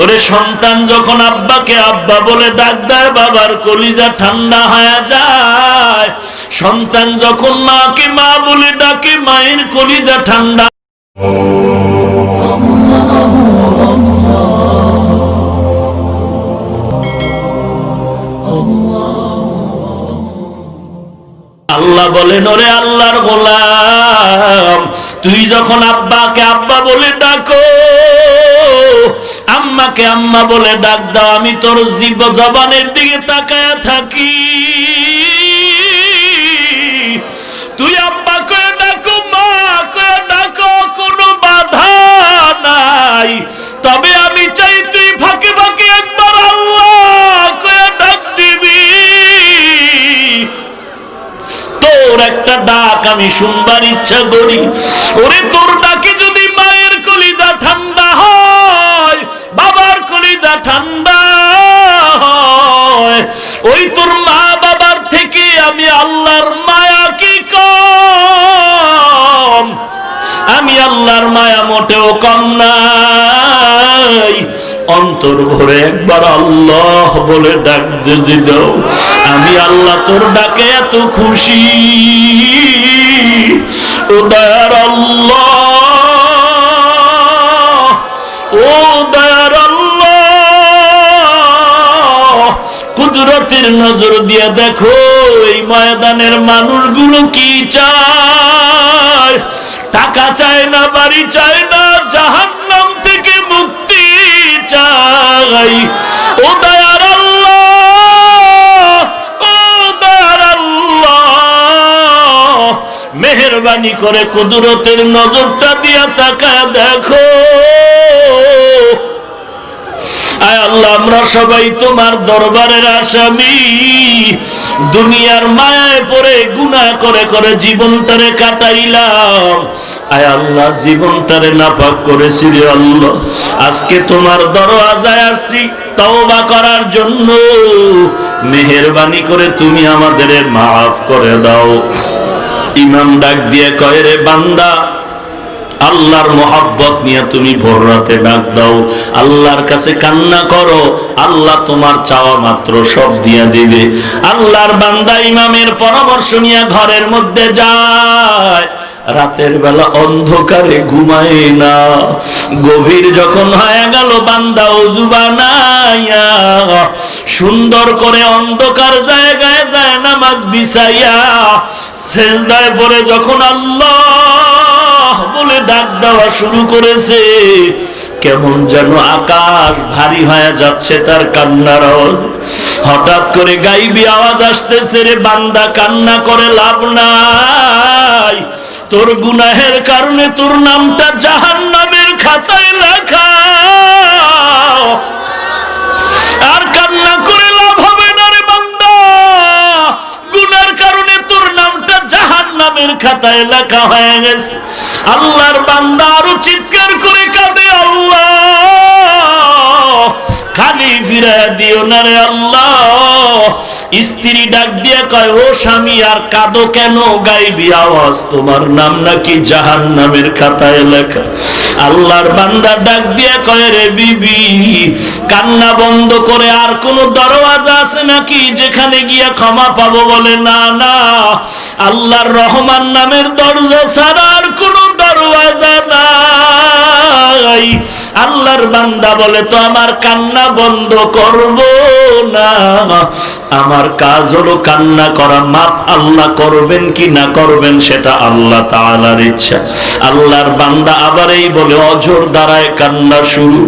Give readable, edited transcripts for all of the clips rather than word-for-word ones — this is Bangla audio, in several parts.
ওরে সন্তান যখন আব্বাকে আব্বা বলে ডাক দেয় বাবার কলিজা ঠান্ডা হয়ে যায়। সন্তান যখন মাকে মা বলে ডাকে মায়ের কলিজা ঠান্ডা। আল্লাহ বলেন ওরে আল্লাহর গোলাম, তুই যখন আব্বাকে আব্বা বলে ডাকো, আম্মাকে আম্মা বলে ডাক দাও, আমি তোর জিহ্বা জবানের দিকে তাকায়া থাকি। তুই আব্বা কয়ে ডাকো, মা কয়ে ডাকো, কোনো বাধা নাই। তবে আমি চাই তুই ফাঁকে ফাঁকে একবার আল্লাহ কয়ে ডাক দিবি। তোর একটা ডাক আমি শুনবার ইচ্ছা করি। ওরে তোর ডাকে যদি মায়ের কলিজা ঠান্ডা হয়, বাবার কলিজা ঠান্ডা হয়, ওই তোর মা বাবার থেকে আমি আল্লাহর মায়া কি কম? আমি আল্লাহর মায়া মোটেও কম নাই। অন্তর ভরে একবার আল্লাহ বলে ডাক দিয়ে দাও। আমি আল্লাহ তোর ডাকে এত খুশি। ও দয়ার আল্লাহ, ও দয়ার আল্লাহ, কুদরতের নজর দিয়ে দেখো এই ময়দানের মানুষগুলো কি চায়। টাকা চায় না, বাড়ি চায় না, জাহান্নাম থেকে মুক্তি চাই। ও দয়ার আল্লাহ, ও দয়ার আল্লাহ, মেহেরবানি করে কুদরতের নজরটা দিয়া তাকায় দেখো। আয় আল্লাহ, আমরা সবাই তোমার দরবারের আসামি। দুনিয়ার মায়ায় পড়ে গুনাহ করে করে জীবনটারে কাটাইলাম। আয় আল্লাহ, জীবনটারে নাপাক করেছি রে আল্লাহ। আজকে তোমার দরওয়াজায় আসছি তওবা করার জন্য। মেহেরবানি করে তুমি আমাদের মাফ করে দাও। ইমাম ডাক দিয়ে কয় রে বান্দা, আল্লাহর মোহাব্বত নিয়ে তুমি ভোর রাতে ডাক দাও, আল্লাহর কাছে কান্না করো, আল্লাহ তোমার চাওয়া মাত্র সব দিয়ে দিবে। আল্লাহর বান্দা ইমামের পরামর্শ নিয়ে ঘরের মধ্যে যায়। রাতের বেলা অন্ধকারে ঘুমায় না। গভীর যখন হয়ে গেল বান্দা ওযু বানাইয়া সুন্দর করে অন্ধকার জায়গায় যায় নামাজ বিছাইয়া সিজদায় পড়ে যখন আল্লাহ বলে ডাক দেওয়া শুরু করেছে, কেমন যেন আকাশ ভারী হয়ে যাচ্ছে তার কান্নার আওয়াজ। হঠাৎ করে গাইবি আওয়াজ আসতেছে, রে বান্দা কান্না করে লাভ নাই। তোর গুনাহের কারণে তোর নামটা জাহান্নামের খাতায় লেখা। আর কান্না করে লাভ হবে না রে বান্দা, গুনার কারণে তোর নামটা জাহান্নামের খাতায় লেখা হয়ে গেছে। আল্লাহর বান্দা আরো চিৎকার করে কাঁদে, আল্লাহ খালি ফিরায় দিও না রে আল্লাহ। স্ত্রী ডাক দিয়ে কয়, ও স্বামী আর কাঁদো কেন? গাইবি আওয়াজ, তোমার নাম নাকি জাহান্নামের খাতায় লেখা। আল্লাহর বান্দা ডাক দিয়ে কয়, রে বিবি কান্না বন্ধ করে আর কোন দরওয়াজা আছে নাকি যেখানে গিয়া ক্ষমা পাবো? বলে না না, আল্লাহর রহমান নামের দরজা ছাড়া আর কোন দরওয়াজা নাই। আল্লাহর বান্দা বলে, তো আমার কান্না বন্ধ করব না, আমার কাজ হলো কান্না করা। মাপ আল্লাহ করবেন কি না করবেন সেটা আল্লাহ তাআলার ইচ্ছা। আল্লাহর বান্দা আবার এই বলে অজর দ্বারায় কান্না শুরু।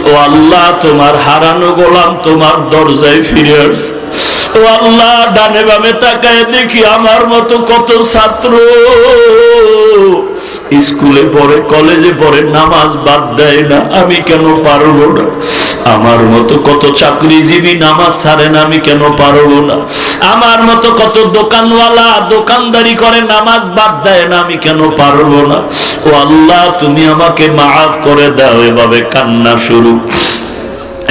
ও আল্লাহ, তোমার হারানো গোলাম তোমার দরজায় ফিরে আসছে। ও আল্লাহ, ডানে বামে তাকায় দেখি আমার মতো কত ছাত্র স্কুলে পড়ে, কলেজে পড়ে, নামাজ বাদ দেয় না, আমি কেন পারবো না? আমার মতো কত চাকরিজীবী নামাজ ছাড়ে না, আমি কেন পারবো না? আমার মতো কত দোকানওয়ালা দোকানদারি করে, নামাজ বাদ দেয় না, আমি কেন পারবো না? ও আল্লাহ, তুমি আমাকে মাফ করে দাও। এভাবে কান্না শুরু।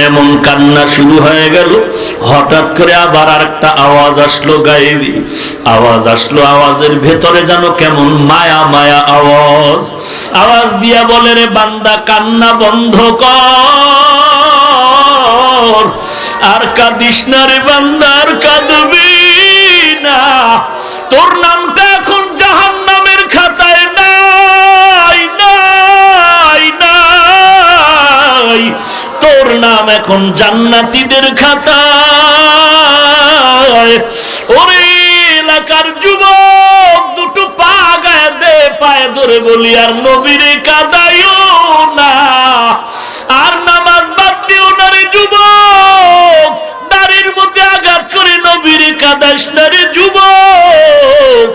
এমন কান্না শুরু হয়ে গেল, হঠাৎ করে আবার আরেকটা আওয়াজ আসলো, গায়েবী আওয়াজ আসলো। আওয়াজের ভেতরে যেন কেমন মায়া মায়া আওয়াজ। আওয়াজ দিয়া বলে, রে বান্দা কান্না বন্ধ কর, আর কাঁদিস না রে বান্দা, আর কাঁদবি না। তোর নামটা এখন জাহান্নামের খাতায় নাই, নাই, নাই। তোর নাম এখন জান্নাতীদের খাতায়। ওরে এলাকার যুবক, দুটো পা গায়ে দে, পায়ে ধরে বলি আর নবীরে কাঁদাইও না, আর নামাজ বাদ দিও না রে যুবক। দাড়ির মধ্যে আঘাত করে নবীরে কাঁদাস না রে যুবক।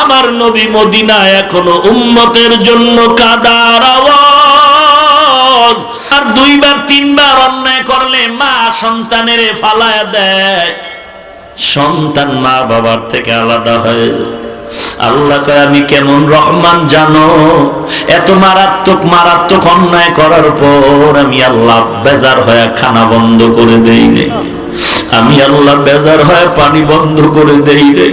আমার নবী মদিনায় এখনো উম্মতের জন্য কাদার আওয়াজ। আর দুইবার তিনবার অন্যায় করলে মা সন্তানের ফালায়া দেয়, সন্তান মা বাবার থেকে আলাদা হয়ে যায়। আল্লাহ কয় আমি কেমন রহমান জানো? এত মারাত্মক মারাত্মক অন্যায় করার পর আমি আল্লাহ বেজার হয়ে খানা বন্ধ করে দেই নাই, আমি আল্লাহ বেজার হয়ে পানি বন্ধ করে দেই নাই,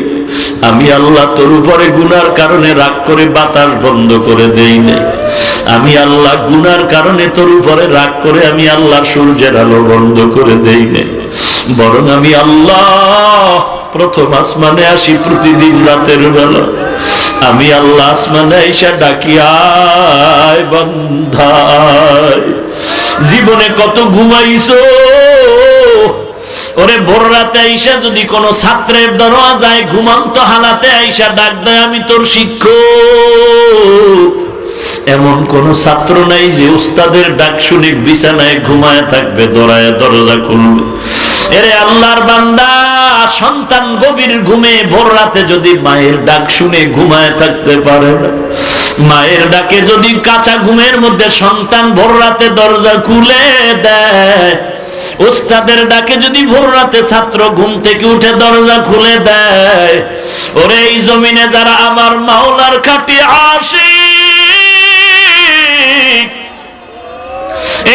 আমি আল্লাহ তোর উপরে গুনার কারণে রাগ করে বাতাস বন্ধ করে দেই নাই, আমি আল্লাহ গুনার কারণে তোর উপরে রাগ করে আমি আল্লাহ সূর্যের আলো বন্ধ করে দেই নাই। বরং আমি আল্লাহ প্রথম আসমানে আসি প্রতিদিন রাতের বেলা, আমি আল্লাহ আসমানে আইসা ডাকি আয় বান্দা। জীবনে কত ঘুমাইছো? ওরে ভোর রাতে আইসা যদি কোনো ছাত্রের দরওয়াজায় ঘুমন্ত হালাতে আইসা ডাক দেয় আমি তোর শিক্ষক, এমন কোন ছাত্র নাই যে উস্তাদের ডাক শুনে বিছানায় ঘুমায় থাকবে, দৌড়ায় দরজা খুলবে। এরে আল্লাহর বান্দা, সন্তান গভীর ঘুমে ভোর রাতে যদি মায়ের ডাক শুনে ঘুমায় থাকতে পারে না, মায়ের ডাকে যদি কাঁচা ঘুমের মধ্যে সন্তান ভোর রাতে দরজা খুলে দেয়, উস্তাদের ডাকে যদি ভোর রাতে ছাত্র ঘুম থেকে উঠে দরজা খুলে দেয়, ওরে এই জমিনে যারা আমার মাওলার খাঁটি আশিক,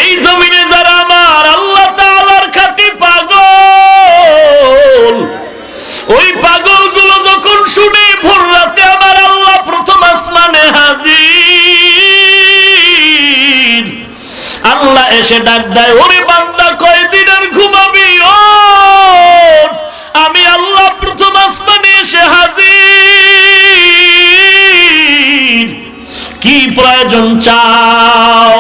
এই জমিনে যারা আমার আল্লাহ তাআলার খাঁটি পাগল, ওই পাগলগুলো যখন শুনে ভোর রাতে আমার আল্লাহ প্রথম আসমানে হাজির, আল্লাহ এসে ডাক দেয় ওরে বান্দা কয়দিন আর ঘুমাবি? ওঠ, আমি আল্লাহ প্রথম আসমানে এসে হাজির, কি প্রয়োজন চাও?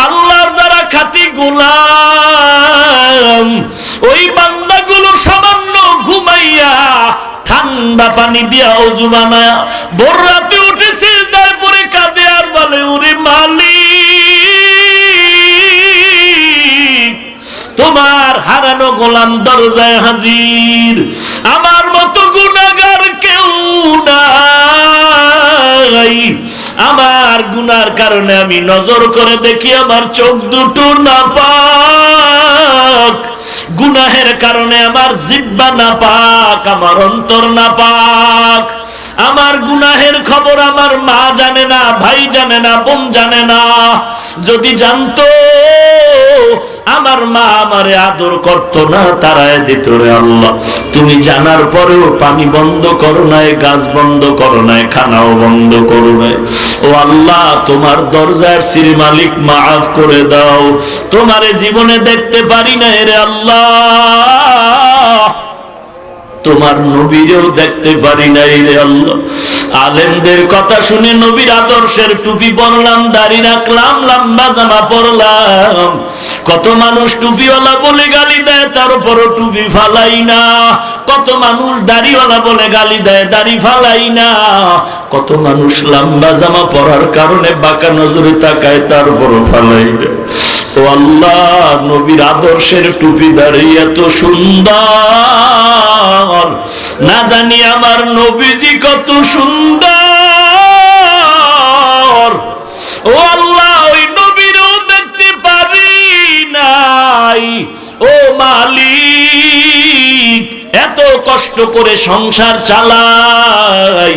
আল্লাহর যারা খাঁটি গোলাম, ওই বান্দাগুলো সামান্য ঘুমাইয়া ঠান্ডা পানি দিয়া ওযু বানায়া ভোর রাতে উঠে সিজদায় পড়ে কাঁদে আর বলে ওরে মালিক, তোমার হারানো গোলাম দরজায় হাজির, আমার মতো গুনাহগার কেউ নাই, আমার গুনার কারণে আমি নজর করে দেখি আমার চোখ দুটো নাপাক, গুনাহের কারণে আমার জিহ্বা নাপাক, আমার অন্তর নাপাক, আমার গুনাহের খবর আমার মা জানে না, ভাই জানে না, বোন জানে না। যদি জানতো আমার মা আমারে আদর করতো না, তারাই দিত রে আল্লাহ। তুমি জানার পরেও পানি বন্ধ করো নাই, গাছ বন্ধ করো নাই, খানাও বন্ধ করো নাই। ও আল্লাহ, তোমার দরজার শ্রী মালিক মাফ করে দাও, তোমারে জীবনে দেখতে পারি না রে আল্লাহ, তোমার নবীরেও দেখতে পারি নাই রে আল্লাহ। আলেমদের কথা শুনে নবীর আদর্শের টুপি পরলাম, দাড়ি রাখলাম, লম্বা জামা পরলাম। কত মানুষ টুপিওয়ালা বলে গালি দেয়, তার উপরও টুপি ফালাই না। কত মানুষ দাড়িওয়ালা বলে গালি দেয়, দাড়ি ফালাই না। কত মানুষ লম্বা জামা পরার কারণে বাঁকা নজরে তাকায়, তার উপরও ফালাই না। ও আল্লাহ, নবীর আদর্শের টুপি দাঁড়ি এত সুন্দর, না জানি আমার নবীজি কত সুন্দর। ও আল্লাহ, ওই নবীরও দেখতে পারি নাই। ও মালিক, এত কষ্ট করে সংসার চালাই,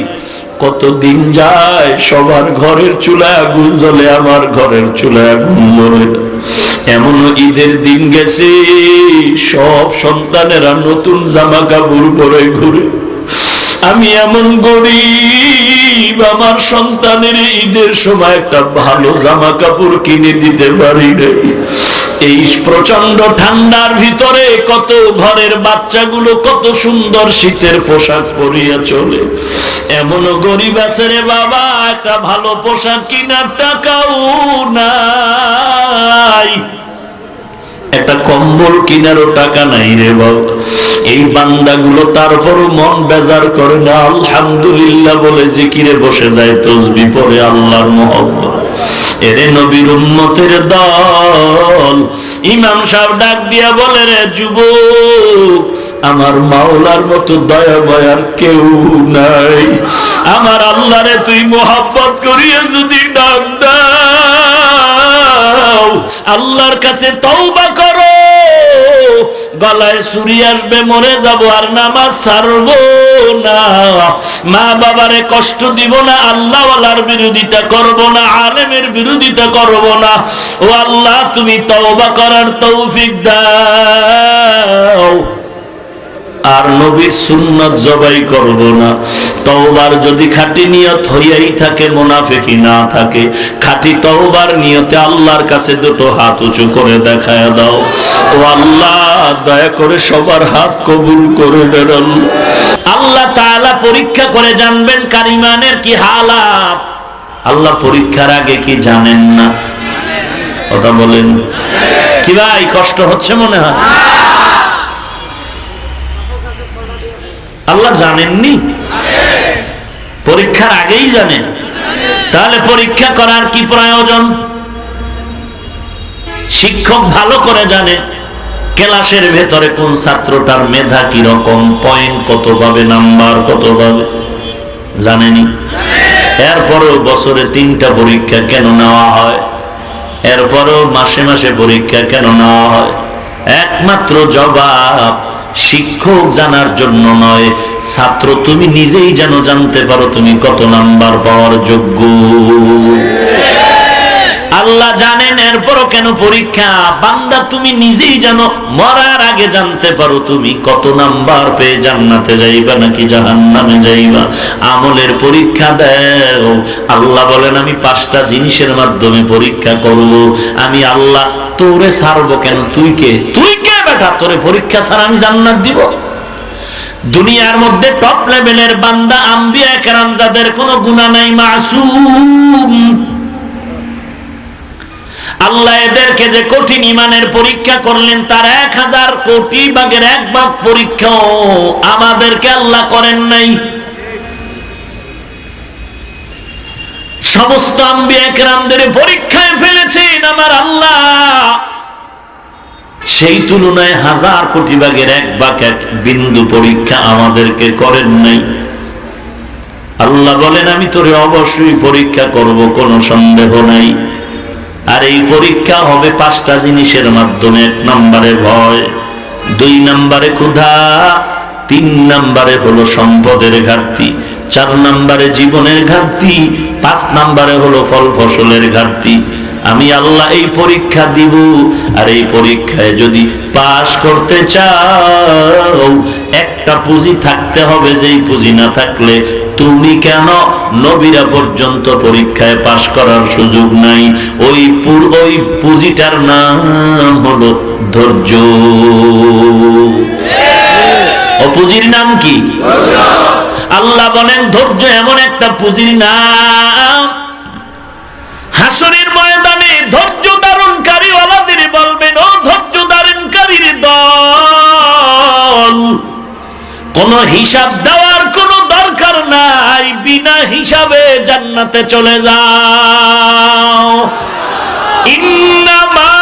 কতদিন যায় সবার ঘরের চুলায় আগুন জ্বলে, আমার ঘরের চুলায় আগুন জ্বলে না। এমন ঈদের দিন গেছে, সব সন্তানেরা নতুন জামা কাপড় পরে ঘুরে, আমি এমন গরিব, আমার সন্তানের ঈদের সময় একটা ভালো জামা কাপড় কিনে দিতে পারি নাই। এই প্রচন্ড ঠান্ডার ভিতরে কত ঘরের বাচ্চাগুলো কত সুন্দর শীতের পোশাক পরিয়া চলে। এমনও গরিব আছে রে বাবা, একটা ভালো পোশাক কিনার টাকাও নাই, একটা কম্বল কিনারও টাকা নাই রে বাবা। এই বান্দাগুলো তারপরও মন বেজার করে না, আলহামদুলিল্লাহ বলে জিকিরে বসে যায়, তসবিহ পড়ে, আল্লাহর মহব্বত। এরে নবীর উম্মতের দল। ইমাম সাহেব ডাক দিয়া বলে, রে যুবক, আমার মাওলার মতো দয়া মায়ার কেউ নাই। আমার আল্লাহরে তুই মোহাব্বত করিয়া যদি ডাক দাও, আল্লাহর কাছে তওবা করো, গলায় ছুরি আসবে, মরে যাব, আর নামাজ ছাড়বো না, মা বাবারে কষ্ট দিব না, আল্লাহওয়ালার বিরোধিতা করব না, আলেমের বিরোধিতা করব না। ও আল্লাহ, তুমি তওবা করার তৌফিক দাও। আর নবীর সুন্নাত জবাই করব না। তওবার যদি খাঁটি নিয়ত হইয়াই থাকে, মুনাফিকি না থাকে, খাঁটি তওবার নিয়তে আল্লাহর কাছে দুটো হাত উঁচু করে দেখায় দাও। ও আল্লাহ, দয়া করে সবার হাত কবুল করে দেন। আল্লাহ তাআলা পরীক্ষা করে জানবেন কার ঈমানের কি হালাত। আল্লাহ পরীক্ষার আগে কি জানেন না? কথা বলেন কি ভাই? কষ্ট হচ্ছে মনে হয়? আল্লাহ জানেননি? পরীক্ষার আগেই জানেন। তাহলে পরীক্ষা করার কি প্রয়োজন? শিক্ষক ভালো করে জানে ক্লাসের ভেতরে কোন ছাত্রটার মেধা কি রকম, পয়েন্ট কত পাবে, নাম্বার কত পাবে, জানেনি? এরপরেও বছরে 3টা পরীক্ষা কেন নেওয়া হয়? এরপরেও মাসে মাসে পরীক্ষা কেন নেওয়া হয়? একমাত্র জবাব শিক্ষক জানার জন্য নয়, ছাত্র তুমি নিজেই যেন জানতে পারো তুমি কত নাম্বার পাওয়ার যোগ্য। আল্লাহ জানেন, এরপরও কেন পরীক্ষা? বান্দা তুমি নিজেই জানো, মরার আগে জানতে পারো তুমি কত নাম্বার পেয়ে জান্নাতে যাইবা নাকি জাহান্নামে যাইবা। আমলের পরীক্ষা দাও। আল্লাহ বলেন, আমি 5টা জিনিসের মাধ্যমে পরীক্ষা করব। আমি আল্লাহ তোরে ছাড়বো কেন? তুই কে? তুই কে বেটা? তোরে পরীক্ষা ছাড়া আমি জান্নাত দিব? দুনিয়ার মধ্যে টপ লেভেলের বান্দা আম্বিয়া কেরাম, যাদের কোনো গুনাহ নাই, মাসুম, আল্লাহ এদেরকে যে কঠিন ঈমানের পরীক্ষা করলেন, তার 1000 কোটি ভাগের 1 ভাগ পরীক্ষাও আমাদেরকে আল্লাহ করেন নাই। সমস্ত আম্বিয়া কেরামদের পরীক্ষায় ফেলেছেন আমার আল্লাহ, সেই তুলনায় 1000 কোটি ভাগের 1 ভাগ 1 বিন্দু পরীক্ষা আমাদেরকে করেন নাই। আল্লাহ বলেন, আমি তোরে অবশ্যই পরীক্ষা করব, কোনো সন্দেহ নাই। আর এই পরীক্ষা হবে 5টা জিনিসের মাধ্যমে। 1 নম্বরে ভয়, 2 নম্বরে ক্ষুধা, 3 নম্বরে হলো সম্পদের ঘাটতি, 4 নম্বরে জীবনের ঘাটতি, 5 নম্বরে হলো ফল ফসলের ঘাটতি। আমি আল্লাহ এই পরীক্ষা দিব, আর এই পরীক্ষায় যদি পাশ করতে চাও, একটা পুঁজি থাকতে হবে, যেই পুঁজি না থাকলে তুমি কেন নবীরা পর্যন্ত পরীক্ষায় পাশ করার সুযোগ নাই। ওই পুঁজিটার নাম হলো ধৈর্য। ও পুঁজির নাম কি? আল্লাহ বলেন, ধৈর্য এমন একটা পুঁজির নাম, হাসরের ময়দানে ধৈর্য ধারণকারী ওয়ালাদের বলবেন, ও ধৈর্য ধারণকারীর দল, কোন হিসাব দেওয়ার কোন দরকার নাই, বিনা হিসাবে জান্নাতে চলে যাও। ইন্নামা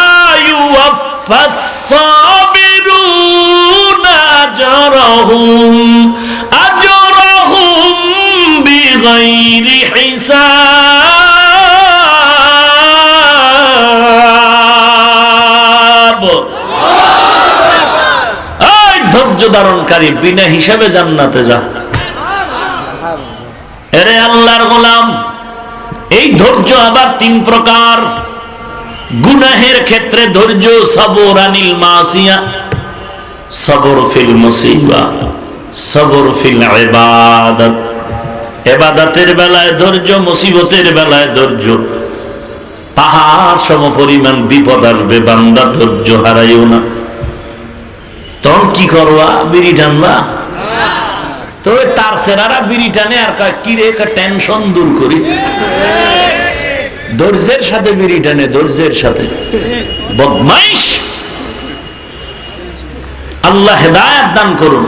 ইউওয়াফাস সাবিরুনা আজরাহুম বিগাইরি হিসাব। ধৈর্য ধারণকারী বিনা হিসাবে জান্নাতে যা। এরে আল্লাহর গোলাম, এই ধৈর্য আবার 3 প্রকার। গুনাহের ক্ষেত্রে ধৈর্য, সবর আনিল মাসিয়া, সবর ফিল মুসিবা, সবর ফিল ইবাদত, ইবাদতের বেলায় ধৈর্য, মুসিবতের বেলায় ধৈর্য। পাহাড় সম পরিমাণ বিপদ আসবে, বান্দা ধৈর্য হারাইও না। তখন কি করবা? বিড়ি টানবা? তো তার সেরারা বিড়ি টানে আর কি রে, টেনশন দূর করি। ধৈর্যের সাথে বিড়ি টানে, ধৈর্যের সাথে। বদমাইশ, আল্লাহ হেদায়েত দান করুন।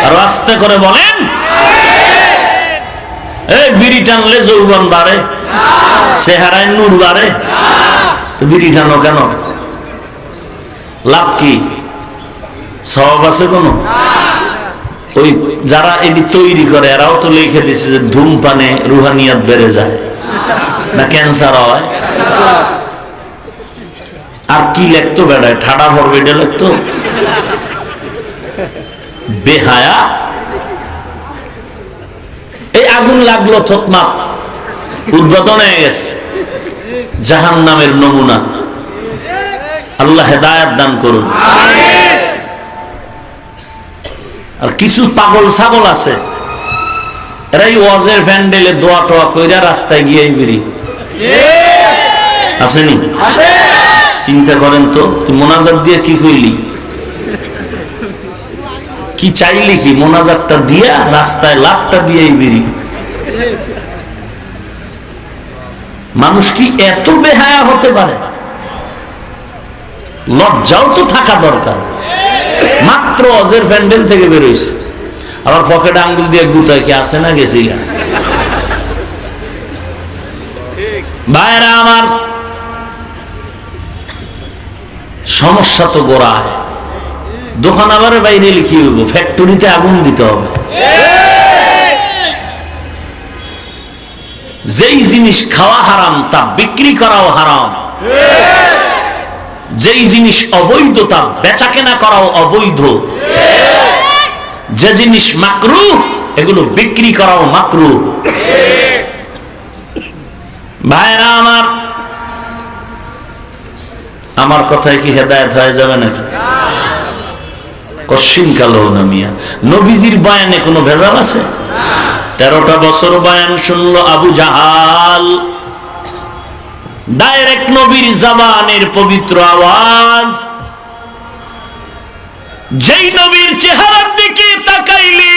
আর আস্তে করে বলেন, এই বিড়ি টানলে যৌবন বাড়ে, চেহারায় নূর বাড়ে। তো বিড়ি টানো কেন? লাভ কি? সওয়াব আছে কোনো? ওই যারা এটি তৈরি করে এরাও তো লিখে দিচ্ছে যে ধূমপানে রুহানিয়াত বেড়ে যায়, না ক্যান্সার হয়। আর কি লেখতো বেড়ায়, ঠাডা ভরবে এটা লেখতো। বেহায়া। এই আগুন লাগলো থতমাত, উদ্বোধন হয়ে গেছে জাহান্নামের নমুনা। আল্লাহ হেদায়েত দান করুন। আর কিছু পাগল ছাগল আছে, এরাই ওয়াজের প্যান্ডেলে দোয়া টোয়া কইরা রাস্তায় গিয়ে বেরি আসেনি। চিন্তা করেন তো, তুই মোনাজাত দিয়ে কি কইলি, কি চাইলি, কি মোনাজাতটা দিয়া রাস্তায় লাভটা দিয়েই বেরি। মানুষ কি এত বেহায়া হতে পারে? লজ্জাও তো থাকা দরকার। মাত্র অজের প্যান্ডেল থেকে বেরোইছে, আবার পকেটে আঙ্গুল দিয়ে গুতায় কি আছে না গেছি। ভাইরা আমার, সমস্যা তো গোড়ায়। দোকান আবার বাইরে লিখি হইব, ফ্যাক্টরিতে আগুন দিতে হবে। যেই জিনিস খাওয়া হারাম তা বিক্রি করাও হারাম। যেই জিনিস অবৈধ তা বেচা কেনা করাও অবৈধ। যে জিনিস মাকরুহ এগুলো বিক্রি করাও মাকরুহ। ভাইরা আমার, আমার কথায় কি হেদায়েত হয়ে যাবে নাকি? কশিন কালো না মিয়া। নবীজির বয়ানে কোনো ভেজাল আছে? 13টা বছর বয়ান শুনলো আবু জাহাল। ডাইরেক্ট নবীর জবানের পবিত্র আওয়াজ। যেই নবীর চেহারার দিকে তাকাইলে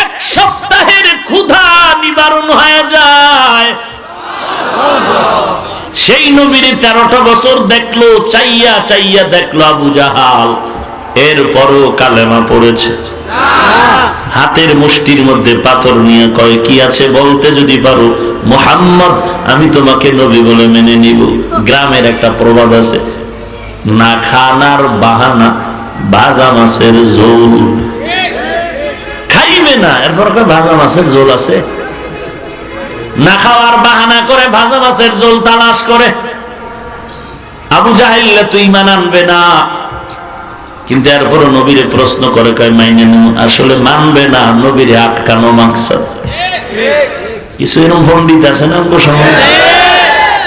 এক সপ্তাহের ক্ষুধা নিবারণ হয়ে যায়, সেই নবীর 13টা বছর দেখলো, চাইয়া চাইয়া দেখলো আবু জাহাল। এরপরও কালেমা পড়েছে। হাতের মুষ্টির মধ্যে পাথর নিয়ে কয়, কি আছে বলতে যদি পারো মুহাম্মদ, আমি তোমাকে নবী বলে মেনে নিব। গ্রামের একটা প্রবাদ আছে, না খানার বাহানা ভাজা মাছের ঝোল। খাইবে না, এরপর ভাজা মাছের ঝোল আছে। না খাওয়ার বাহানা করে ভাজা মাছের ঝোল তালাশ করে। আবু জাহেল তো ঈমান আনবে না, কিন্তু এরপরও নবীরে প্রশ্ন করে, কয় মাইনে নেব। আসলে মানবে না, নবীরে আটকানো মাকসাদ। কিছু এরকম পণ্ডিত আছে না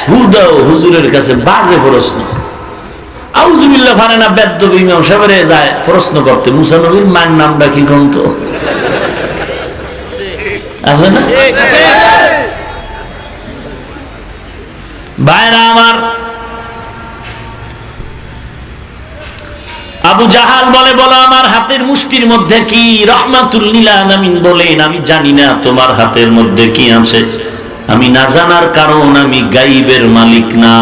হুদাও হুজুরের কাছে বাজে প্রশ্ন। আউযুবিল্লাহ পারে না, বেদ্য ইমাম সাহেবরে যায় প্রশ্ন করতে, মুসা নবীর মার নামটা কি গ্রন্থ আছে না? ভাইরা আমার, আবু জাহাল বলে, বলো আমার হাতের মুষ্টির মধ্যে কি? রাহমাতুল লিল আলামিন বলেন, আমি জানি না তোমার হাতের মধ্যে কি আছে। আমি না জানার কারণ আমি গাইবের মালিক না।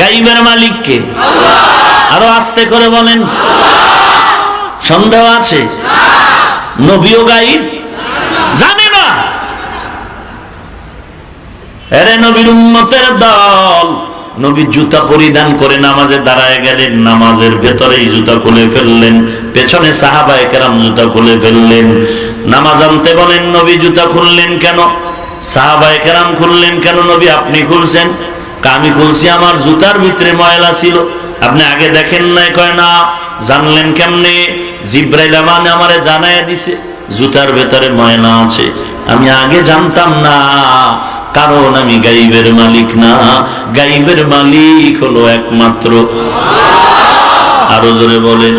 গাইবের মালিক কে? আল্লাহ। আরো আস্তে করে বলেন। সন্দেহ আছে? নবীও গাইব জানে না? এরে নবীর উম্মতের দল, নবী জুতা পরিধান করে নামাজে দাঁড়ায় গেলেন, নামাজের ভেতরেই জুতা খুলে ফেললেন, পেছনে সাহাবায়ে কেরাম জুতা খুলে ফেললেন। নামাজ আনতে বলেন, নবী জুতা খুললেন কেন? সাহাবায়ে কেরাম খুললেন কেন? নবী আপনি খুলছেন? আমি খুলছি, আমার জুতার ভিতরে ময়লা ছিল। আপনি আগে দেখেন নাই? কয় না। জানলেন কেমনে? জিব্রাইল আমারে জানাইয়া দিছে জুতার ভেতরে ময়লা আছে। আমি আগে জানতাম না, কারণ আমি গাইবের মালিক না। গাইবের মালিক হলো একমাত্র আল্লাহ। আরো জোরে বলেন,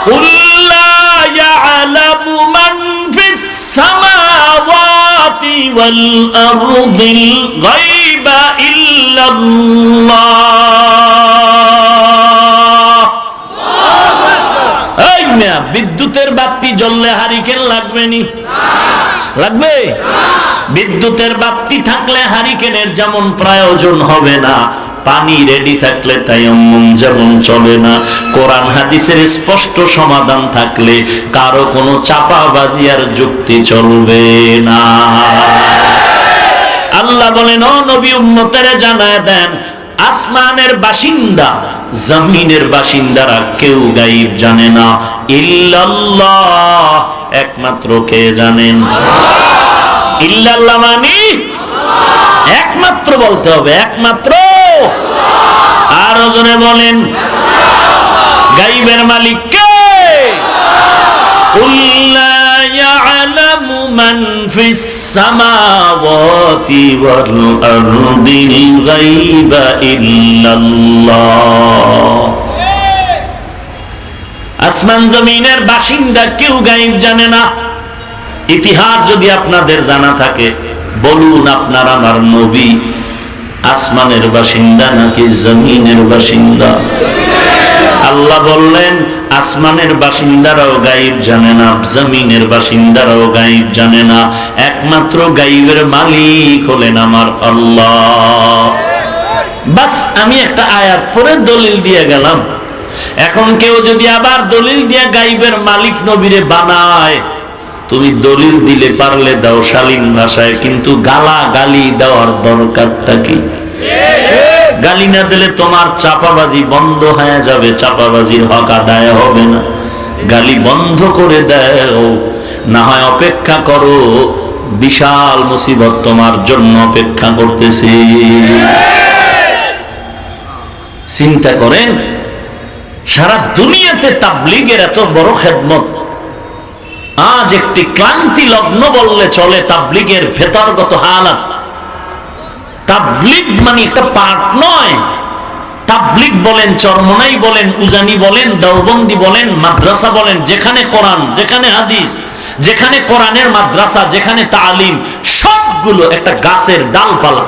কুল ওয়াল আরদিল গায়বা ইল্লাল্লাহ। এই মিয়া, বিদ্যুতের বাতি জ্বললে হারিকেন লাগবে নি? লাগবে? বিদ্যুতের বাতি থাকলে হারিকেনের যেমন প্রয়োজন হবে না, পানি রেডি থাকলে তায়াম্মুম যেমন চলে না, কোরআন হাদিসের স্পষ্ট সমাধান থাকলে কারো কোনো চাপাবাজি আর যুক্তি চলবে না। আল্লাহ বলেন, ও নবী, উম্মতেরে জানায় দেন, আসমানের বাসিন্দা জমিনের বাসিন্দারা কেউ গায়ব জানে না, ইল্লাল্লাহ, একমাত্র কে জানেন? ইল্লাল্লাহ মানে একমাত্র বলতে হবে, একমাত্র। আরো জোরে বলেন, গায়বের মালিক কে? কুল লা ইয়ালামু মান ফিস সামাওয়াতি ওয়াল আরদিল গায়বা ইল্লাল্লাহ। আসমান জমিনের বাসিন্দা কেউ গায়ব জানে না। ইতিহাস যদি আপনাদের জানা থাকে, বলুন আপনার আমার নবী আসমানের বাসিন্দা নাকি জমিনের বাসিন্দা? আল্লাহ বললেন, আসমানের বাসিন্দারাও গায়ব জানে না, জমিনের বাসিন্দারাও গায়ব জানে না, একমাত্র গায়বের মালিক হলেন আমার আল্লাহ। বাস, আমি একটা আয়াত পরে দলিল দিয়ে গেলাম। এখন কেউ যদি আবার দলিল দিয়ে গায়বের মালিক নবীরে বানায়, তুমি দলিল দিলে পারলে দাও শালীন ভাষায়, কিন্তু গালা গালি দেওয়ার দরকারটা কি? গালি না দিলে তোমার চাপাবাজি বন্ধ হয়ে যাবে, চাপাবাজির হক আদায় হবে না। গালি বন্ধ করে দাও, না হয় অপেক্ষা করো, বিশাল মুসিবত তোমার জন্য অপেক্ষা করতেছে। চিন্তা করেন, সারা দুনিয়াতে তাবলীগের এত বড় খেদমত, আজ একটি ক্লান্তি লগ্ন বললে চলে তাবলীগের ভেতরগত হালাত। তাবলীগ মানে একটা পাঠ নয়। তাবলীগ বলেন, চরমনাই বলেন, উজানি বলেন, দেওবন্দি বলেন, মাদ্রাসা বলেন, যেখানে কোরআন, যেখানে হাদিস, যেখানে কোরআনের মাদ্রাসা, যেখানে তালিম, সবগুলো একটা গাছের ডালপালা।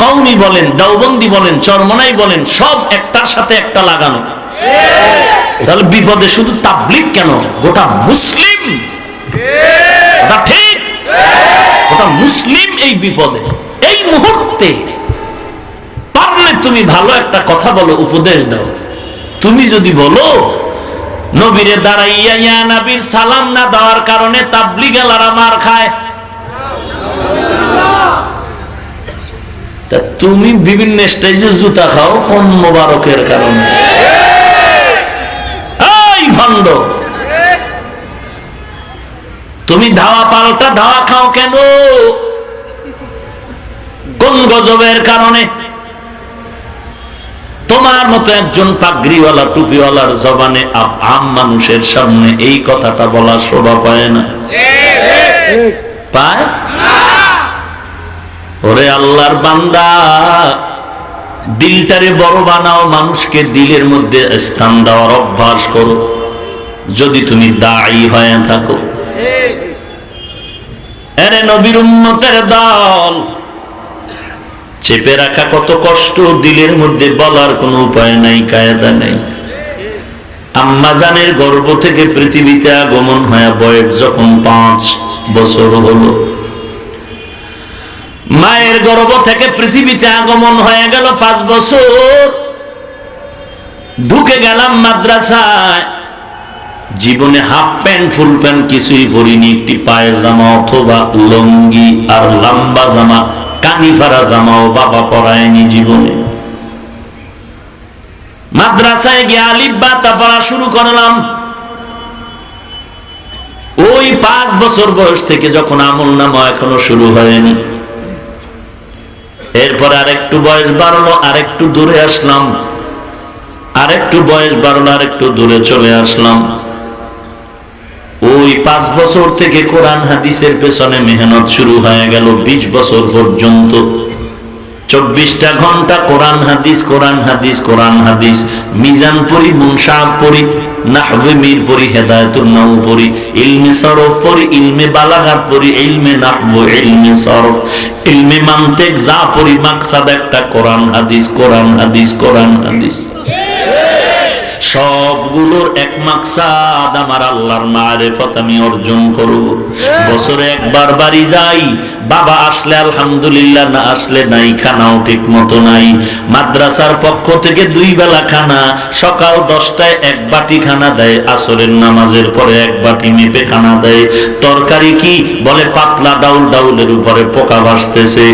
কওমি বলেন, দেওবন্দি বলেন, চরমনাই বলেন, সব একটার সাথে একটা লাগানো। তাহলে বিপদে শুধু তাবলীগ কেন, গোটা মুসলিম। কথা ঠিক? গোটা মুসলিম এই বিপদে। এই মুহূর্তে পারলে তুমি ভালো একটা কথা বলো, উপদেশ দাও। তুমি যদি বলো নবীরে দাঁড়াইয়া ইয়া নবীর সালাম না দেওয়ার কারণে তাবলীগালারা মার খায়, তা তুমি বিভিন্ন স্টেজে জুতা খাও কোন মোবারকের কারণে? ভণ্ড, তুমি ধাওয়া পাল্টা ধাওয়া খাও কেন? কোন গজবের কারণে? তোমার মতো একজন পাগড়িওয়ালা টুপিওয়ালার জবানে আম মানুষের সামনে এই কথাটা বলা শোভা পায় না, পায়? ওরে আল্লাহর বান্দা, দিলটারে বড় বানাও, মানুষকে দিলের মধ্যে স্থান দেওয়ার অভ্যাস করো, যদি তুমি দায়ী হয়ে থাকো। এরে নবীর উম্মতের দল, চেপে রাখা কত কষ্ট, দিলের মধ্যে বলার কোনো উপায় নাই, কায়দা নেই। আম্মা জানের গর্ভ থেকে পৃথিবীতে আগমন হয়ে বয়স যখন 5 বছর হলো, মায়ের গর্ভ থেকে পৃথিবীতে আগমন হয়ে গেল 5 বছর, ঢুকে গেলাম মাদ্রাসায়। জীবনে হাফ প্যান্ট ফুল প্যান্ট কিছুই পরিনি, একটি পায়জামা অথবা লঙ্গি আর লম্বা জামা, কানিফারা জামাও বাবা পরায়নি জীবনে। মাদ্রাসায় গিয়ে আলিফ বা তা পড়া শুরু করলাম। ওই 5 বছর বয়স থেকে যখন আমলনামা এখনো শুরু হয়নি, এরপর আরেকটু বয়স বাড়লো, আরেকটু দূরে আসলাম, আরেকটু বয়স বাড়লো, আরেকটু দূরে চলে আসলাম। ওই 5 বছর থেকে কোরআন হাদিসের পেছনে মেহনত শুরু হয়ে গেল 20 বছর পর্যন্ত। 24টা ঘন্টা কোরআন হাদিস, কোরআন হাদিস, কোরআন হাদিস। মিজান পড়ি, মুনসাফ পড়ি, নাহবে মির পড়ি, হেদায়েতুন নাও পড়ি, ইলমে সরফ পড়ি, ইলমে বালাগাত পড়ি, ইলমে নাহবু, ইলমে সরফ, ইলমে মানতিক যা পড়ি, মাকসাদ একটা, কোরআন হাদিস, কোরআন হাদিস, কোরআন হাদিস। সবগুলোর এক মাকসাদ, আমার আল্লাহর মারিফত আমি অর্জন করব। বছরে একবার বাড়ি যাই, বাবা আসলে আলহামদুলিল্লাহ, না আসলে নাই, খানাও ঠিক মতো নাই। মাদ্রাসার পক্ষ থেকে 2 বেলা খানা, সকাল 10টায় 1 বাটি খানা দেয়, আসরের নামাজের পরে 1 বাটি মেপে খানা দেয়। তরকারি কি বলে? পাতলা ডাউল, ডাউলের উপরে পোকা ভাসতেছে।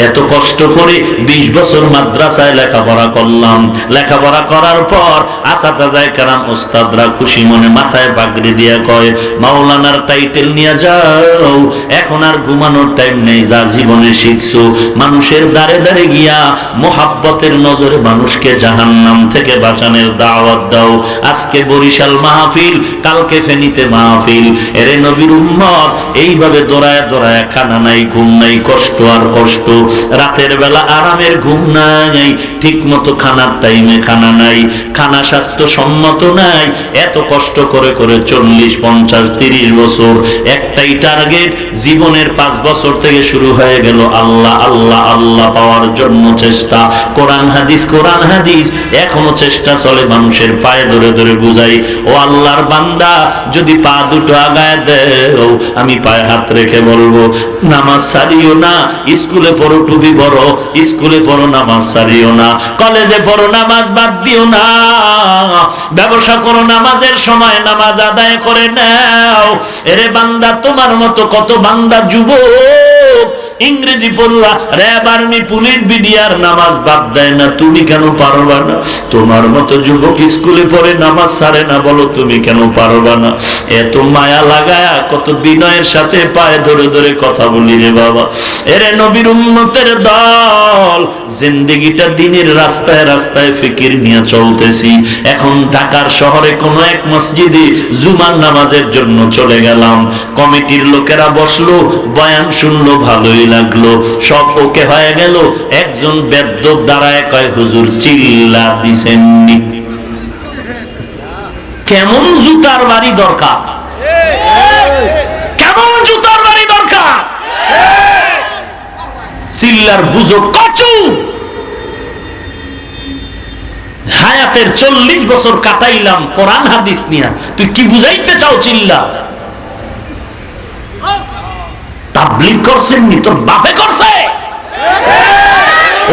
এত কষ্ট করে 20 বছর মাদ্রাসায় লেখাপড়া করলাম। লেখাপড়া করার পর আসাতাজায়ে কেরাম, ওস্তাদরা খুশি মনে মাথায় পাগড়ি দিয়া কয়, মাওলানার টাইটেল নিয়ে যাও, এখন আর ঘুমানোর টাইম নেই, যা জীবনে শিখছো মানুষের দ্বারে দ্বারে গিয়া মোহাব্বতের নজরে মানুষকে জাহান্নাম থেকে বাঁচানোর দাওয়াত দাও। আজকে বরিশাল মাহফিল, কালকে ফেনীতে মাহফিল। এরে নবীর উম্মত, এইভাবে দৌড়ায় দৌড়ায়, খানা নাই, ঘুম নাই, কষ্ট আর কষ্ট। রাতের বেলা আরামের ঘুম নাই, ঠিক মতো খানার টাইমে খানা নাই, খানা স্বাস্থ্য সম্মত নাই। এত কষ্ট করে করে 40, 50, 30 বছর একটাই টার্গেট, জীবনের 5 বছর থেকে শুরু হয়ে গেল আল্লাহ আল্লাহ আল্লাহ পাওয়ার জন্য চেষ্টা। কোরআন হাদিস, কোরআন হাদিস, এখনো চেষ্টা চলে। মানুষের পায়ে ধরে ধরে বুঝাই, ও আল্লাহর বান্দা, যদি পা দুটো আগায় দেও, আমি পায়ে হাত রেখে বলবো, নামাজ ছাড়িও না। স্কুলে পড়ো, টুপি পড়ো, স্কুলে পড়ো, নামাজ ছাড়িও না। কলেজে পড়ো, নামাজ বাদ দিও না। ব্যবসা করো, নামাজের সময় নামাজ আদায় করে নাও। এরে বান্দা, তোমার মতো কত বান্দা যুবক ইংরেজি পড়ুয়া, র‍্যাব, আর্মি, পুলিশ, বিডিআর নামাজ বাদ দেয় না, তুমি কেন পারবা না? তোমার মতো যুবক স্কুলে পড়ে নামাজ ছাড়ে না, বলো তুমি কেন পারবা না? এত মায়া লাগায়া, কত বিনয়ের সাথে পায়ে ধরে ধরে কথা বলি রে বাবা। এরে নবীর উম্মতের দল, জিন্দেগিটা দিনের রাস্তায় রাস্তায় ফিকির নিয়ে চলতেছি। এখন ঢাকার শহরে কোনো এক মসজিদে জুমার নামাজের জন্য চলে গেলাম। কমিটির লোকেরা বসলো, বয়ান শুনলো, ভালোই লাগলো, সব ওকে হয়ে গেল। একজন বেদ্যপ দাঁড়ায় কয়, হুজুর চিল্লা দিছেননি। কেমন জুতার বাড়ি দরকার, কেমন জুতার বাড়ি দরকার, চিল্লার বুঝো কচু। হায়াতের 40 বছর কাটাইলাম কোরআন হাদিস নিয়া, তুই কি বুঝাইতে চাও? চিল্লা। তাবলীগ করছেন নি? তোর বাপে করছে?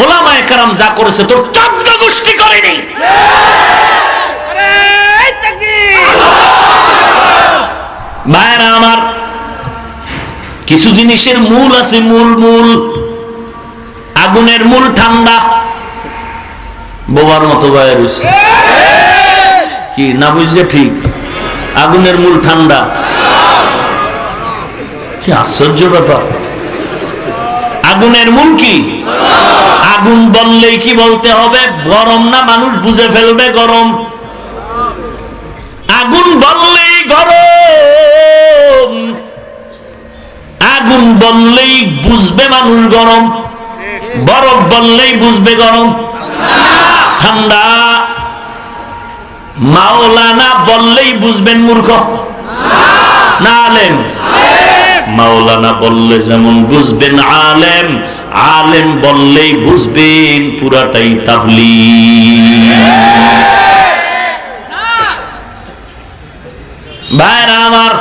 ওলামায়ে কেরাম যা করেছে তোর 14 গোষ্ঠী করেনি। ভাইরা আমার, কিছু জিনিসের মূল আছে, মূল। আগুনের মূল ঠান্ডা, বোবার মতো বাইর হইছে কি না বুঝলে ঠিক। আগুনের মূল ঠান্ডা, কি আশ্চর্য ব্যাপার। আগুনের মূল কি? আগুন বললেই কি বলতে হবে? গরম না, মানুষ বুঝে ফেলবে গরম। আগুন বললেই গরম, আগুন বললেই বুঝবে মানুষ গরম। বরফ বললেই বুঝবে গরম, ঠান্ডা। মাওলানা বললেই বুঝবেন মূর্খ না আলেম? মাওলানা বললে যেমন বুঝবেন আলেম, আলেম বললেই বুঝবেন পুরাটাই তাবলীগ। ভাইরা আমার,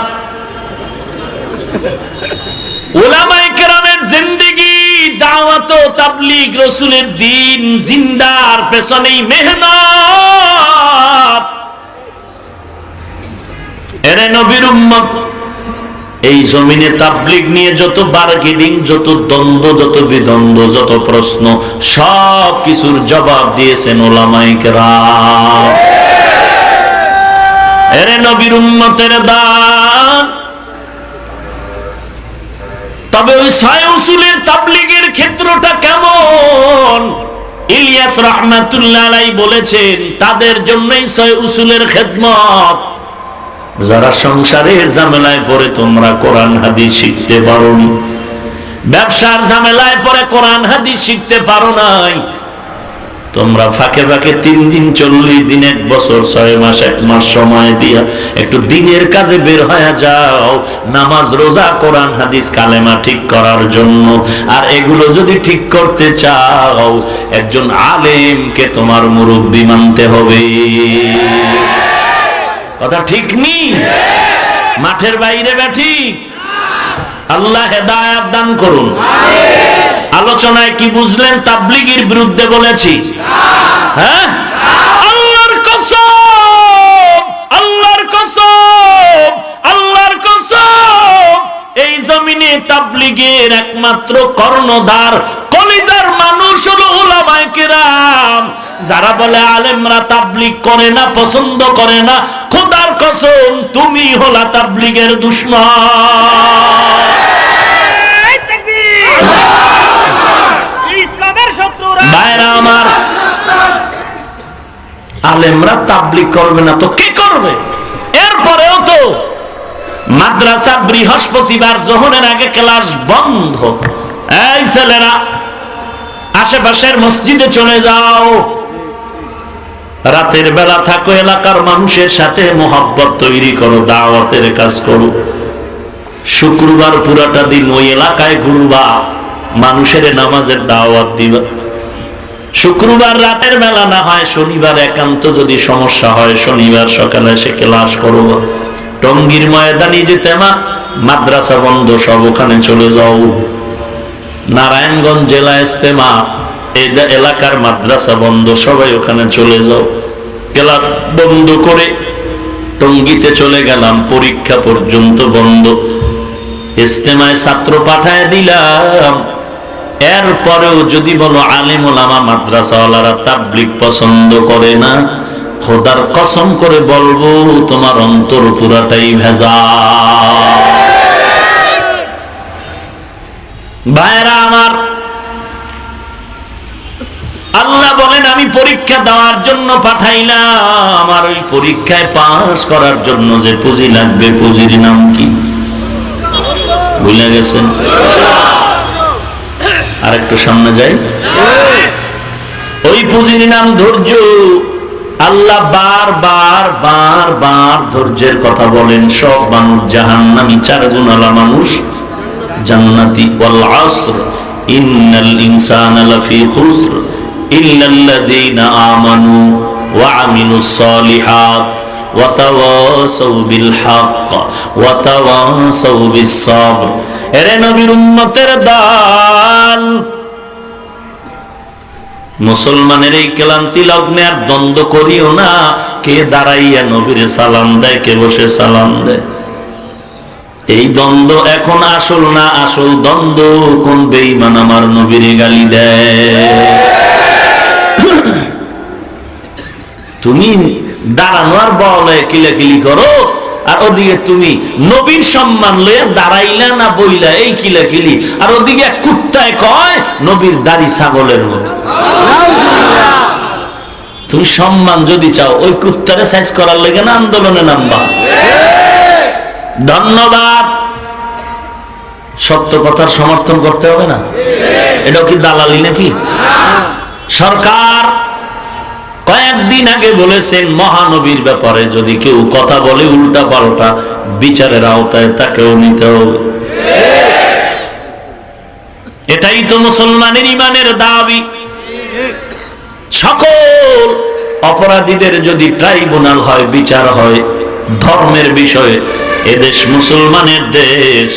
উলামায়ে কেরামের জিন্দেগি, দাওয়াত ও তাবলীগ, রাসূলের দ্বীন জিন্দার পেছনেই মেহনত। এরে নবীর উম্মত, এই জমিনে তাবলীগ নিয়ে যত বার্গেনিং, যত দ্বন্দ্ব, যত বিদ্বন্দ্ব, যত প্রশ্ন, সব কিছুর জবাব দিয়েছেন উলামায়ে কেরাম। এরে নবীর উম্মতের দান। তবে ওই 6 উসুলের তাবলীগের ক্ষেত্রটা কেমন? ইলিয়াস রাহমাতুল্লাহ আলাইহি বলেছেন, তাদের জন্যই 6 উসুলের খেদমত, যারা সংসারের ঝামেলায় পড়ে তোমরা কোরআন হাদিস শিখতে পারোনি, ব্যবসার ঝামেলায় পরে কোরআন হাদিস শিখতে পারো নাই, তোমরা ফাঁকে ফাঁকে 3 দিন 40 দিন 1 বছর 6 মাস 1 মাস সময় দিয়া একটু দিনের কাজে বের হয়ে যাও, নামাজ রোজা কোরআন হাদিস কালেমা ঠিক করার জন্য। আর এগুলো যদি ঠিক করতে চাও, একজন আলেমকে তোমার মুরব্বি মানতে হবে। কথা ঠিক নি? মাঠের বাইরে ব্যাঠি। আল্লাহ হেদায়েত দান করুন। আলোচনায় কি বুঝলেন? তাবলীগের বিরুদ্ধে বলেছি? হ্যাঁ, আল্লাহর কসম, আল্লাহর কসম, আল্লাহর কসম, এই জমিনে তাবলীগের একমাত্র কর্ণধার কলিজার মানুষ হলো উলামায়ে কেরাম। যারা বলে আলেমরা তাবলীগ করে না, পছন্দ করে না, খোদার কসম তুমি হলা তাবলীগের দুশমন। ভাইরা আমার, আলেমরা তাবলীগ করবে না তো কে করবে? এরপরেও তো মাদ্রাসা বৃহস্পতিবার যোহরের আগে ক্লাস বন্ধ। এই ছেলেরা আশেপাশের মসজিদে চলে যাও, রাতের বেলা থাকো, এলাকার মানুষের সাথে মোহাব্বত তৈরি করো, দাওয়াতের কাজ করো। শুক্রবার পুরাটা দিন ওই এলাকায় ঘুরবা, মানুষের নামাজের দাওয়াত দিবা। শুক্রবার রাতের বেলা না হয় শনিবার একান্ত যদি সমস্যা হয় শনিবার সকালে এসে ক্লাস করবো। টঙ্গীর ময়দানি যেতে মাদ্রাসা বন্ধ, সব ওখানে চলে যাও। নারায়ণগঞ্জ জেলা ইস্তেমা, এই এলাকার মাদ্রাসা বন্ধ, সবাই ওখানে চলে যাও। ক্লাস বন্ধ করে টঙ্গীতে চলে গেলাম, পরীক্ষা পর্যন্ত বন্ধ। ইস্তেমায় ছাত্র পাঠায় দিলাম। এরপরেও যদি বলো আলেম ওলামা মাদ্রাসাওয়ালারা তাবলীগ পছন্দ করে না, খোদার কসম করে বলবো তোমার অন্তর পুরাটাই ভেজাল। ভাইরা আমার, আল্লাহ বলেন আমি পরীক্ষা দেওয়ার জন্য পাঠাইলাম। আমার ওই পরীক্ষায় পাস করার জন্য যে পুঁজি লাগবে, পুঁজির নাম কি ভুলে গেছেন? আর একটু সামনে যাই, ওই পুঁজির নাম ধৈর্য। আল্লাহ বারবার বারবার ধৈর্যের কথা বলেন। সব মানুষ জাহান্নামী, 4 গুণ আলা মানুষ জান্নাতি। ওয়াল আসর ইন্নাল ইনসানা লাফি খুসর ইল্লাল্লাযীনা আমানু ওয়া আমিলুস সালিহাত ওয়া তাওয়াসাউ বিল হক ওয়া তাওয়াসাউ বিস সাবর। এরে নবীর উম্মতের দল, মুসলমানের এই ক্লান্তি লগ্নে আর দ্বন্দ্ব করিও না। কে দাঁড়াইয়া নবীর সালাম দেয়, কে বসে সালাম দেয়, এই দ্বন্দ্ব এখন আসল না। আসল দ্বন্দ্ব কোন বেঈমান আমার নবীর গালি দেয়। তুমি দাঁড়ানো আর বলে কিলাকিলি করো, আর ওদিকে তুমি নবীর সম্মান লইয়া দাঁড়াইলা না বইলা এই কিলাকিলি, আর ওদিকে কুত্তায় কয় নবীর দাড়ি ছাগলের মতো। তুমি সম্মান যদি চাও ওই কুত্তারে সাইজ করার লেগে না আন্দোলনে নামবা। ধন্যবাদ। সত্য কথার সমর্থন করতে হবে না, এটাও কি দালালি নাকি? সরকার কয়েকদিন আগে বলেছেন মহানবীর ব্যাপারে যদি কেউ কথা বলে উল্টা পাল্টা, বিচারের আওতায় তাকেও নিতে হবে। এটাই তো মুসলমানের ইমানের দাবি। সকল অপরাধীদের যদি ট্রাইব্যুনাল হয়, বিচার হয় ধর্মের বিষয়ে, এদেশ মুসলমানের দেশ,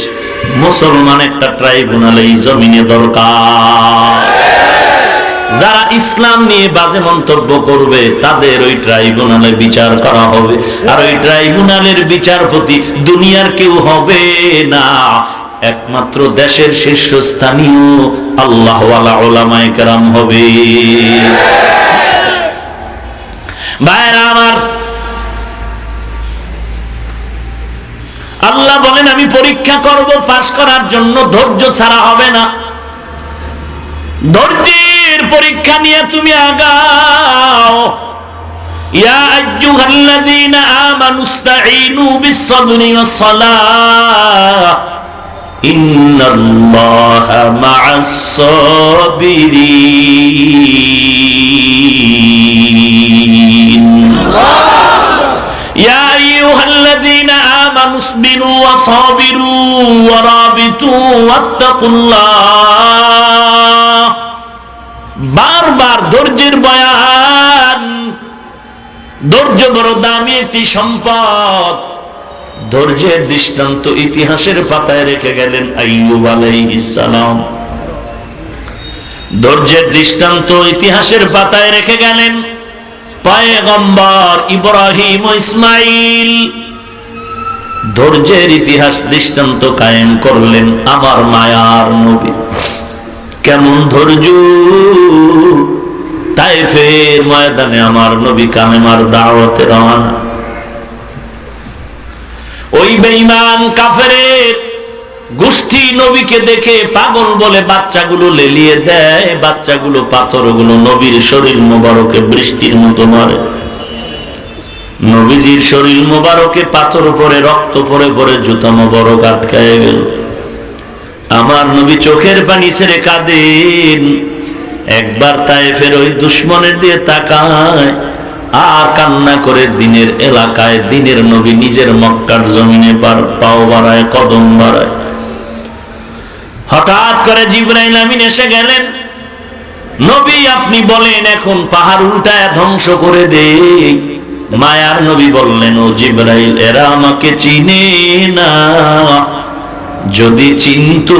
মুসলমান একটা ট্রাইব্যুনাল এই জমিনে দরকার। যারা ইসলাম নিয়ে বাজে মন্তব্য করবে তাদের ওই ট্রাইব্যুনালে বিচার করা হবে। আর ওই ট্রাইব্যুনালের বিচারপতি দুনিয়ার কেউ হবে না, একমাত্র দেশের শীর্ষস্থানীয় আল্লাহওয়ালা উলামায়ে কেরাম হবে। ভাইরা আমার, আল্লাহ বলেন আমি পরীক্ষা করব, পাস করার জন্য ধৈর্য ছাড়া হবে না। ধৈর্যের পরীক্ষা নিয়ে তুমি আগাও। ইয়া আইয়ুহাল্লাযীনা আমানুস্তাঈনু বিস-সাবরি ওয়াস-সালাহ ইন্নাল্লাহা মা'আস সাবিরিন। ইয়া আইয়ুহাল্লাযীনা আমানু ইসবিরু ওয়া সাবিরু ওয়া রাবিতু ওয়াত্তাকুল্লাহ। বারবার ধৈর্যের বয়ান। ধৈর্য বড় দামি একটি সম্পদ। ধৈর্যের দৃষ্টান্ত ইতিহাসের পাতায় রেখে গেলেন আইয়ুব আলাইহিস সালাম। ধৈর্যের দৃষ্টান্ত ইতিহাসের পাতায় রেখে গেলেন পয়গম্বর ইব্রাহিম ও ইসমাইল। ধৈর্যের ইতিহাস দৃষ্টান্ত কায়েম করলেন আমার মায়ার নবী। কেমন ধৈর্য! তায়েফের ময়দানে আমার নবী কালেমার দাওয়াতে রওনা। ওই বেঈমান কাফেরের গোষ্ঠী নবীকে দেখে পাগল বলে বাচ্চাগুলো লেলিয়ে দেয়। বাচ্চাগুলো পাথরগুলো নবীর শরীর মোবারকে বৃষ্টির মতো মারে। নবীজির শরীর মোবারকে পাথর পরে রক্ত পরে পরে জুতা মোবারক আটকায় গেল। আমার নবী চোখের পানি ছেড়ে কাঁদেন। একবার তায়েফের ওই দুশমনের দিয়ে তাকায় আর কান্না করে দিনের এলাকায় দিনের নবী নিজের মক্কার জমিনে পাও বাড়ায়, কদম বাড়ায়। হঠাৎ করে জিবরাইল আমিন এসে গেলেন। নবী আপনি বলেন এখন পাহাড় উল্টায় ধ্বংস করে দেই। মায়ার নবী বললেন ও জিবরাইল এরা আমাকে চিনে না, যদি চিনতো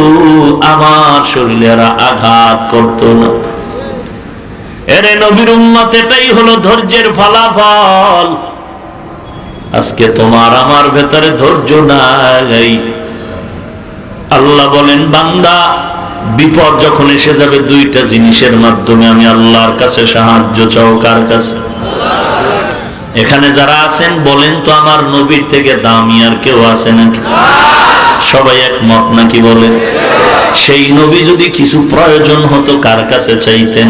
আমার শরীরে এরা আঘাত করতো না। এরে নবীর উম্মত, এটাই হলো ধৈর্যের ফলাফল। আজকে তোমার আমার ভেতরে ধৈর্য নাই। আল্লাহ বলেন বান্দা বিপদ যখন এসে যাবে দুইটা জিনিসের মাধ্যমে আমি আল্লাহর কাছে সাহায্য চাও। কার কাছে? এখানে যারা আছেন বলেন তো আমার নবীর থেকে দামি আর কেউ আছে নাকি? সবাই একমত নাকি বলেন? সেই নবী যদি কিছু প্রয়োজন হতো কার কাছে চাইতেন?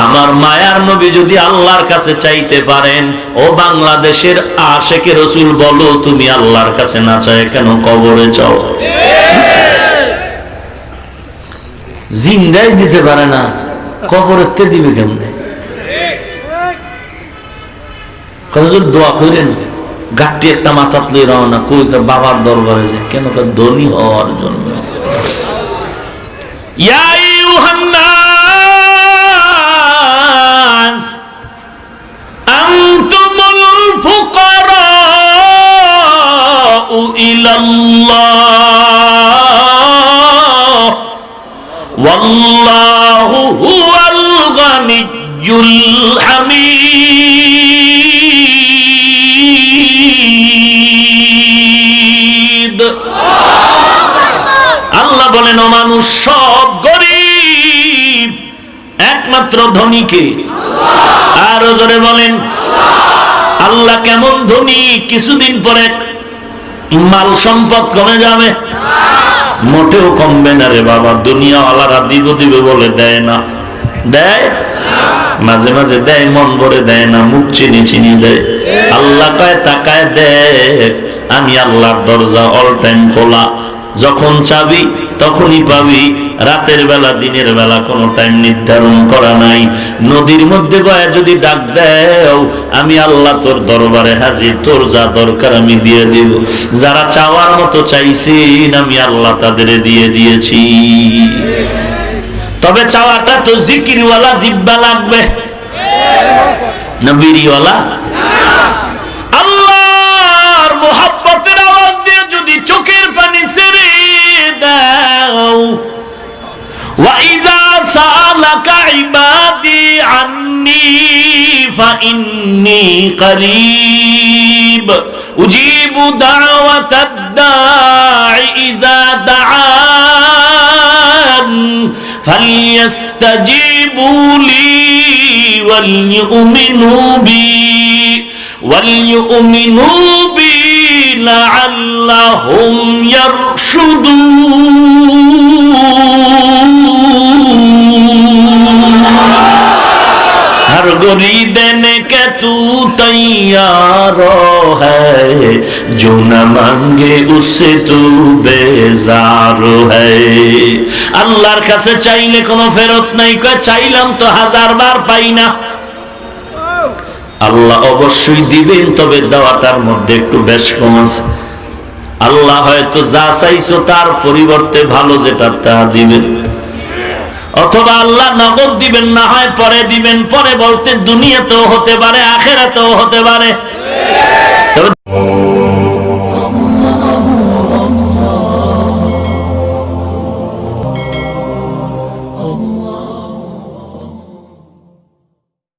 আমার মায়ার নবী যদি আল্লাহর কাছে চাইতে পারেন, ও বাংলাদেশের আশেকে রসুল বলো তুমি আল্লাহর কাছে না চাই কেন কবরে চাও? জিন্দাই দিতে পারে না, কবরেতে দিবে কেমনে? দোয়া করেন গাঠটি একটা মাথাত লই রওনা কই বাবার দরবারে যায় কেন? ধনী হওয়ার জন্য। ইয়া আইয়ুহান নাস আনতুমুল ফুকারাউ ইলাল্লাহ ওয়াল্লাহু হুয়াল গানিয়্যুল হামিদ। আল্লাহ বলেন ও মানুষ সব গরিব, একমাত্র ধনীকে। আর জোরে বলেন আল্লাহ কেমন ধনী? কিছুদিন পরে মাল সম্পদ কমে যাবে? মোটেও কমবে না রে বাবা। দুনিয়াওয়ালারা দিব দিবে বলে দেয় না, দেয় মাঝে মাঝে দেয়, মন ভরে দেয় না, মুখ চিনি চিনি দেয়। আল্লাহ কয় তাকায় দেখ আমি আল্লাহর দরজা অল টাইম খোলা, যখন চাবি তখনই পাবি। রাতের বেলা দিনের বেলা কোনো টাইম নির্ধারণ করা নাই। নদীর মধ্যে গয়া যদি ডাক দেও আমি আল্লাহ তোর দরবারে হাজির, তোর যা দরকার আমি দিয়ে দিব। যারা চাওয়ার মতো চাইছেন আমি আল্লাহ তাদের দিয়ে দিয়েছি। তবে চাওয়াটা তো জিকিরওয়ালা জিব্বা লাগবে, নবীরিওয়ালা। আল্লাহর মুহাব্বতের আওয়াজ দিয়ে যদি চোখের পানি ছেড়ে দাও। وَإِذَا سَأَلَكَ عِبَادِي عَنِّي فَإِنِّي قَرِيبٌ أُجِيبُ دَعْوَةَ الدَّاعِ إِذَا دَعَانِ فَلْيَسْتَجِيبُوا لِي وَلْيُؤْمِنُوا بِي لَعَلَّهُمْ يَرْشُدُونَ। सगरी देने के तू तैयार है, जो न मांगे उससे तू बेजार है। আল্লাহর কাছে চাইলে কোনো ফেরত নাই, কয় চাইলাম তো 1000 বার পাই না। আল্লাহ অবশ্যই দিবেন, তবে দেওয়াটার মধ্যে একটু বেশ কম আছে। আল্লাহ হয়তো যা চাইছো তার পরিবর্তে ভালো যেটা তা দিবেন, অথবা আল্লাহ নগদ দিবেন, না হয় পরে দিবেন। পরে বলতে দুনিয়াতেও হতে পারে, আখিরাতেও হতে পারে।